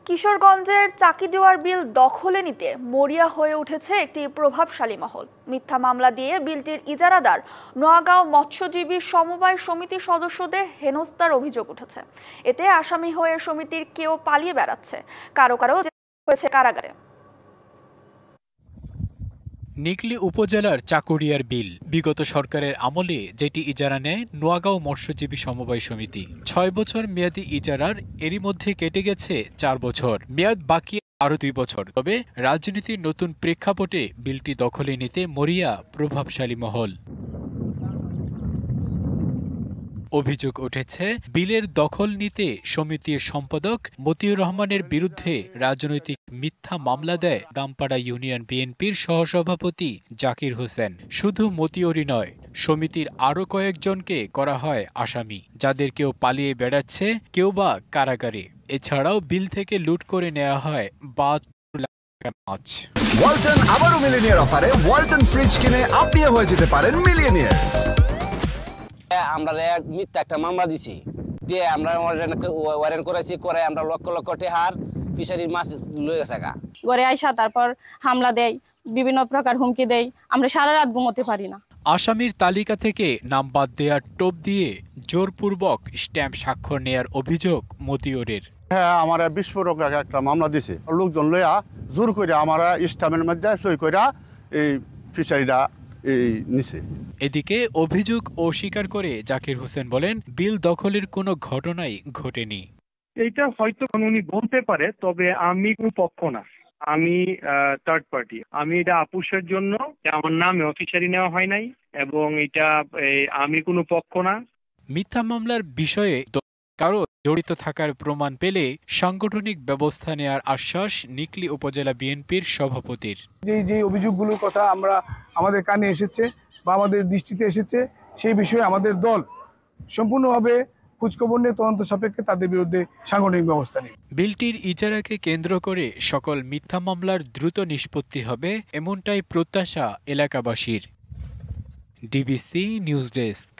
কিশোরগঞ্জের চাকিদুয়ার বিল দখলে নিতে মরিয়া হয়ে উঠেছে একটি প্রভাবশালী মহল। মিথ্যা মামলা দিয়ে বিলটির ইজারাদার নোয়াগাঁও মৎস্যজীবী সমবায় সমিতির সদস্যদের হেনস্থার অভিযোগ উঠেছে। এতে আসামি হয়ে সমিতির কেউ পালিয়ে বেড়াচ্ছে, কারো কারো হয়েছে কারাগারে। নিকলী উপজেলার চাকুরিয়ার বিল বিগত সরকারের আমলে যেটি ইজারা নেয় নোয়াগাঁও মৎস্যজীবী সমবায় সমিতি। ৬ বছর মেয়াদী ইজারার এরই মধ্যে কেটে গেছে ৪ বছর, মেয়াদ বাকি আরও ২ বছর। তবে রাজনীতির নতুন প্রেক্ষাপটে বিলটি দখলে নিতে মরিয়া প্রভাবশালী মহল। অভিযোগ উঠেছে বিলের দখল নিতে সমিতির সম্পাদক মতিউর রহমানের বিরুদ্ধে রাজনৈতিক মিথ্যা মামলা দেয় দামপাড়া ইউনিয়ন বিএনপির সহসভাপতি জাকির হোসেন। শুধু মতিউরই নয়, সমিতির আরও কয়েকজনকে করা হয় আসামি, যাদের কেউ পালিয়ে বেড়াচ্ছে, কেউ বা কারাগারে। এছাড়াও বিল থেকে লুট করে নেওয়া হয় ৭২ লাখ টাকা মাছ। ওয়ালটন আবারও মিলিনিয়ার অফারে ওয়ালটন ফ্রিজ কিনে আপনিও হয়ে যেতে পারেন মিলিয়নিয়ার। আমরা মিথ্যা একটা মামলা দিছি, দিয়ে আমরা ওয়ারেন্ট করেছি, করে আমরা লক্ষ লক্ষ টাকার ফিশারির মাছ লয়ে গেছে গা। ঘরে আইসা তারপর হামলা দেয়, বিভিন্ন প্রকার হুমকি দেয়, আমরা সারা রাত ঘুমোতে পারি না। আসামির তালিকা থেকে নাম বাদ দেওয়ার টোপ দিয়ে জোরপূর্বক স্ট্যাম্প স্বাক্ষর নেয়ার অভিযোগ মতিউরের। হ্যাঁ, আমার বিস্ফোরক একটা মামলা দিছে, লোকজন লইয়া জোর করে আমার স্ট্যাম্পের মধ্যে সই করে এই ফিশারিটা নিছে। এদিকে অভিযোগ অস্বীকার করে জাকির হোসেন বলেন, বিল দখলের কোনো ঘটনাই ঘটেনি। এইটা হয়তো উনি বলতে পারে, তবে আমি কোনো পক্ষ না, আমি থার্ড পার্টি। আমি এটা আপুসের জন্য আমার নামে অফিসারি নেওয়া হয় নাই, এবং এটা আমি কোনো পক্ষ না। মিথ্যা মামলার বিষয়ে কারো জড়িত থাকার প্রমাণ পেলে সাংগঠনিক ব্যবস্থা নেয়ার আশ্বাস নিকলী উপজেলা বিএনপির সভাপতির। যে অভিযোগগুলোর কথা আমাদের কানে এসেছে বা আমাদের দৃষ্টিতে এসেছে, সেই বিষয়ে আমাদের দল সম্পূর্ণভাবে খোঁজখবর নিয়ে তদন্ত সাপেক্ষে তাদের বিরুদ্ধে সাংগঠনিক ব্যবস্থা নেবে। বিলটির ইজারাকে কেন্দ্র করে সকল মিথ্যা মামলার দ্রুত নিষ্পত্তি হবে, এমনটাই প্রত্যাশা এলাকাবাসীর। DBC news desk.